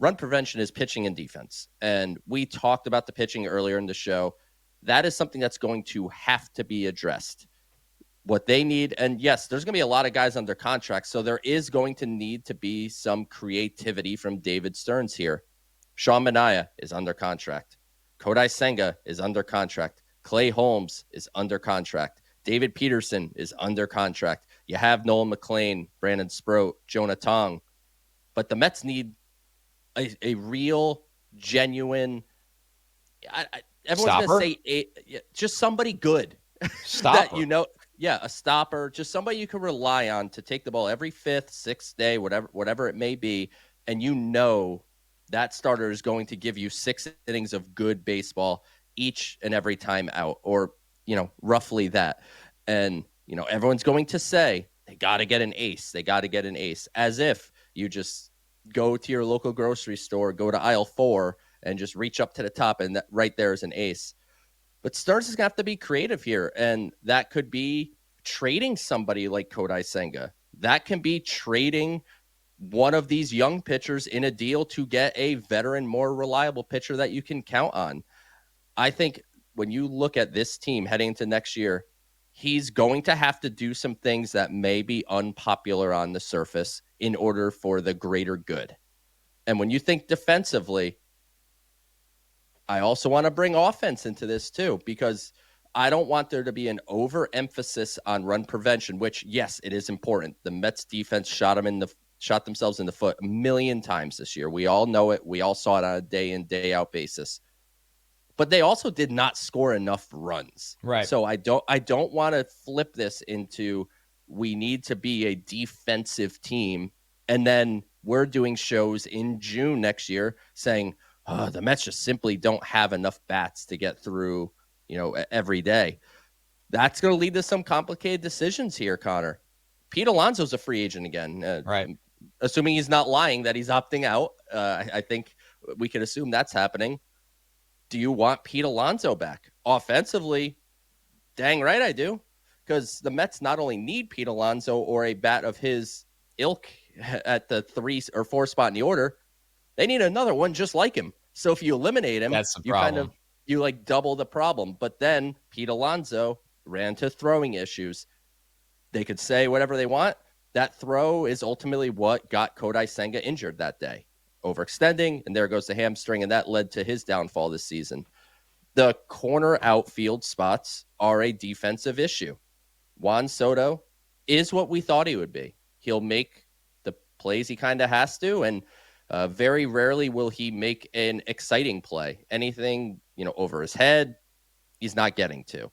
run prevention is pitching and defense. And we talked about the pitching earlier in the show. That is something that's going to have to be addressed. What they need, and yes, there's going to be a lot of guys under contract, so there is going to need to be some creativity from David Stearns here. Sean Manaea is under contract. Kodai Senga is under contract. Clay Holmes is under contract. David Peterson is under contract. You have Nolan McLean, Brandon Sproat, Jonah Tong. But the Mets need a real, genuine, everyone's going to say just somebody good. Stopper. That, a stopper, just somebody you can rely on to take the ball every fifth, sixth day, whatever it may be. And that starter is going to give you 6 innings of good baseball each and every time out, or, roughly that. And, everyone's going to say they got to get an ace. They got to get an ace, as if you just go to your local grocery store, go to aisle 4 and just reach up to the top. And that right there is an ace. But Stearns is going to have to be creative here. And that could be trading somebody like Kodai Senga. That can be trading one of these young pitchers in a deal to get a veteran, more reliable pitcher that you can count on. I think when you look at this team heading into next year, he's going to have to do some things that may be unpopular on the surface in order for the greater good. And when you think defensively, I also want to bring offense into this too, because I don't want there to be an overemphasis on run prevention, which, yes, it is important. The Mets defense shot themselves in the foot a million times this year. We all know it. We all saw it on a day in, day out basis. But they also did not score enough runs. Right. So I don't want to flip this into we need to be a defensive team. And then we're doing shows in June next year saying, the Mets just simply don't have enough bats to get through, every day. That's going to lead to some complicated decisions here, Connor. Pete Alonso's a free agent again. Right. Assuming he's not lying that he's opting out. I think we can assume that's happening. Do you want Pete Alonso back? Offensively, dang right I do. Because the Mets not only need Pete Alonso or a bat of his ilk at the 3 or 4 spot in the order, they need another one just like him. So if you eliminate him, that's the problem. You double the problem. But then Pete Alonso ran into throwing issues. They could say whatever they want. That throw is ultimately what got Kodai Senga injured that day. Overextending, and there goes the hamstring, and that led to his downfall this season. The corner outfield spots are a defensive issue. Juan Soto is what we thought he would be. He'll make the plays he kind of has to, and very rarely will he make an exciting play. Anything, over his head, he's not getting to.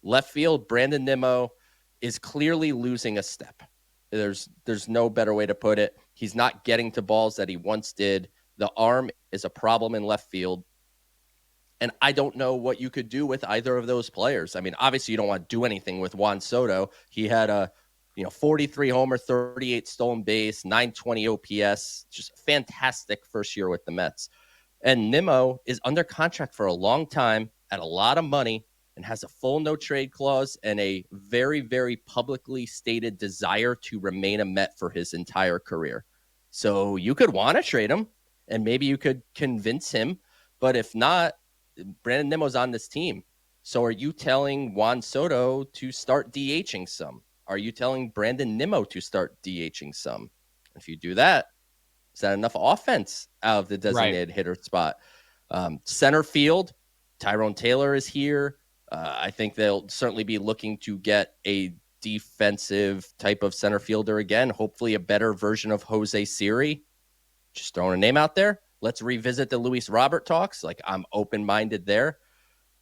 Left field, Brandon Nimmo is clearly losing a step. There's no better way to put it. He's not getting to balls that he once did. The arm is a problem in left field. And I don't know what you could do with either of those players. I mean, obviously you don't want to do anything with Juan Soto. He had a 43 homer, 38 stolen base, 920 OPS, just fantastic first year with the Mets. And Nimmo is under contract for a long time at a lot of money and has a full no trade clause and a very, very publicly stated desire to remain a Met for his entire career. So you could want to trade him and maybe you could convince him. But if not, Brandon Nimmo's on this team. So are you telling Juan Soto to start DHing some? Are you telling Brandon Nimmo to start DHing some? If you do that, is that enough offense out of the designated hitter spot? Center field, Tyrone Taylor is here. I think they'll certainly be looking to get a defensive type of center fielder again, hopefully a better version of Jose Siri. Just throwing a name out there. Let's revisit the Luis Robert talks. I'm open-minded there.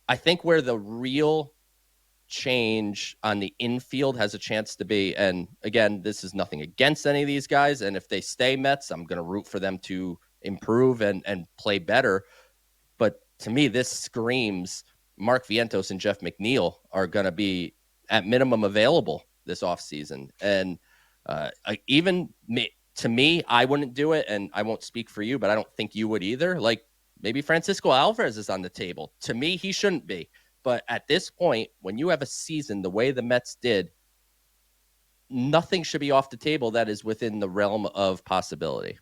I think where the real change on the infield has a chance to be, and again, this is nothing against any of these guys, and if they stay Mets, I'm going to root for them to improve and play better. But to me, this screams Mark Vientos and Jeff McNeil are going to be at minimum available this offseason. And to me, I wouldn't do it, and I won't speak for you, but I don't think you would either. Maybe Francisco Alvarez is on the table. To me, he shouldn't be. But at this point, when you have a season the way the Mets did, nothing should be off the table that is within the realm of possibility.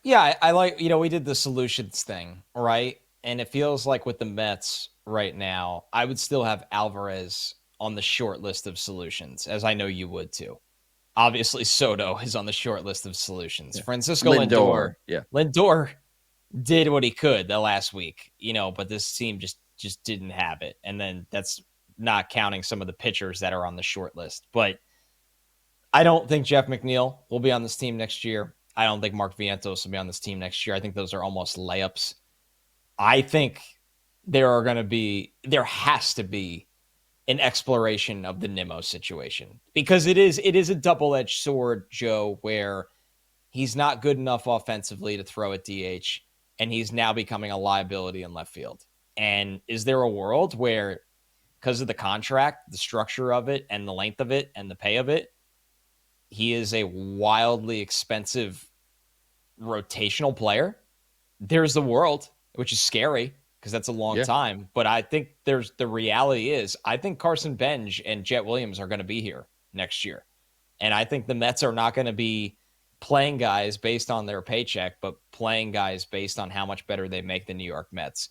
Yeah, I like, we did the solutions thing, right? And it feels like with the Mets right now, I would still have Alvarez on the short list of solutions, as I know you would too. Obviously, Soto is on the short list of solutions. Yeah. Francisco Lindor, Lindor. Yeah. Lindor did what he could the last week, but this team just didn't have it. And then that's not counting some of the pitchers that are on the short list. But I don't think Jeff McNeil will be on this team next year. I don't think Mark Vientos will be on this team next year. I think those are almost layups. I think there has to be an exploration of the Nimmo situation because it is a double-edged sword, Joe, where he's not good enough offensively to throw at DH, and he's now becoming a liability in left field. And is there a world where, because of the contract, the structure of it, and the length of it, and the pay of it, he is a wildly expensive rotational player? There's the world, which is scary because that's a long Yeah. time. But I think the reality is, I think Carson Benj and Jet Williams are going to be here next year. And I think the Mets are not going to be playing guys based on their paycheck, but playing guys based on how much better they make the New York Mets.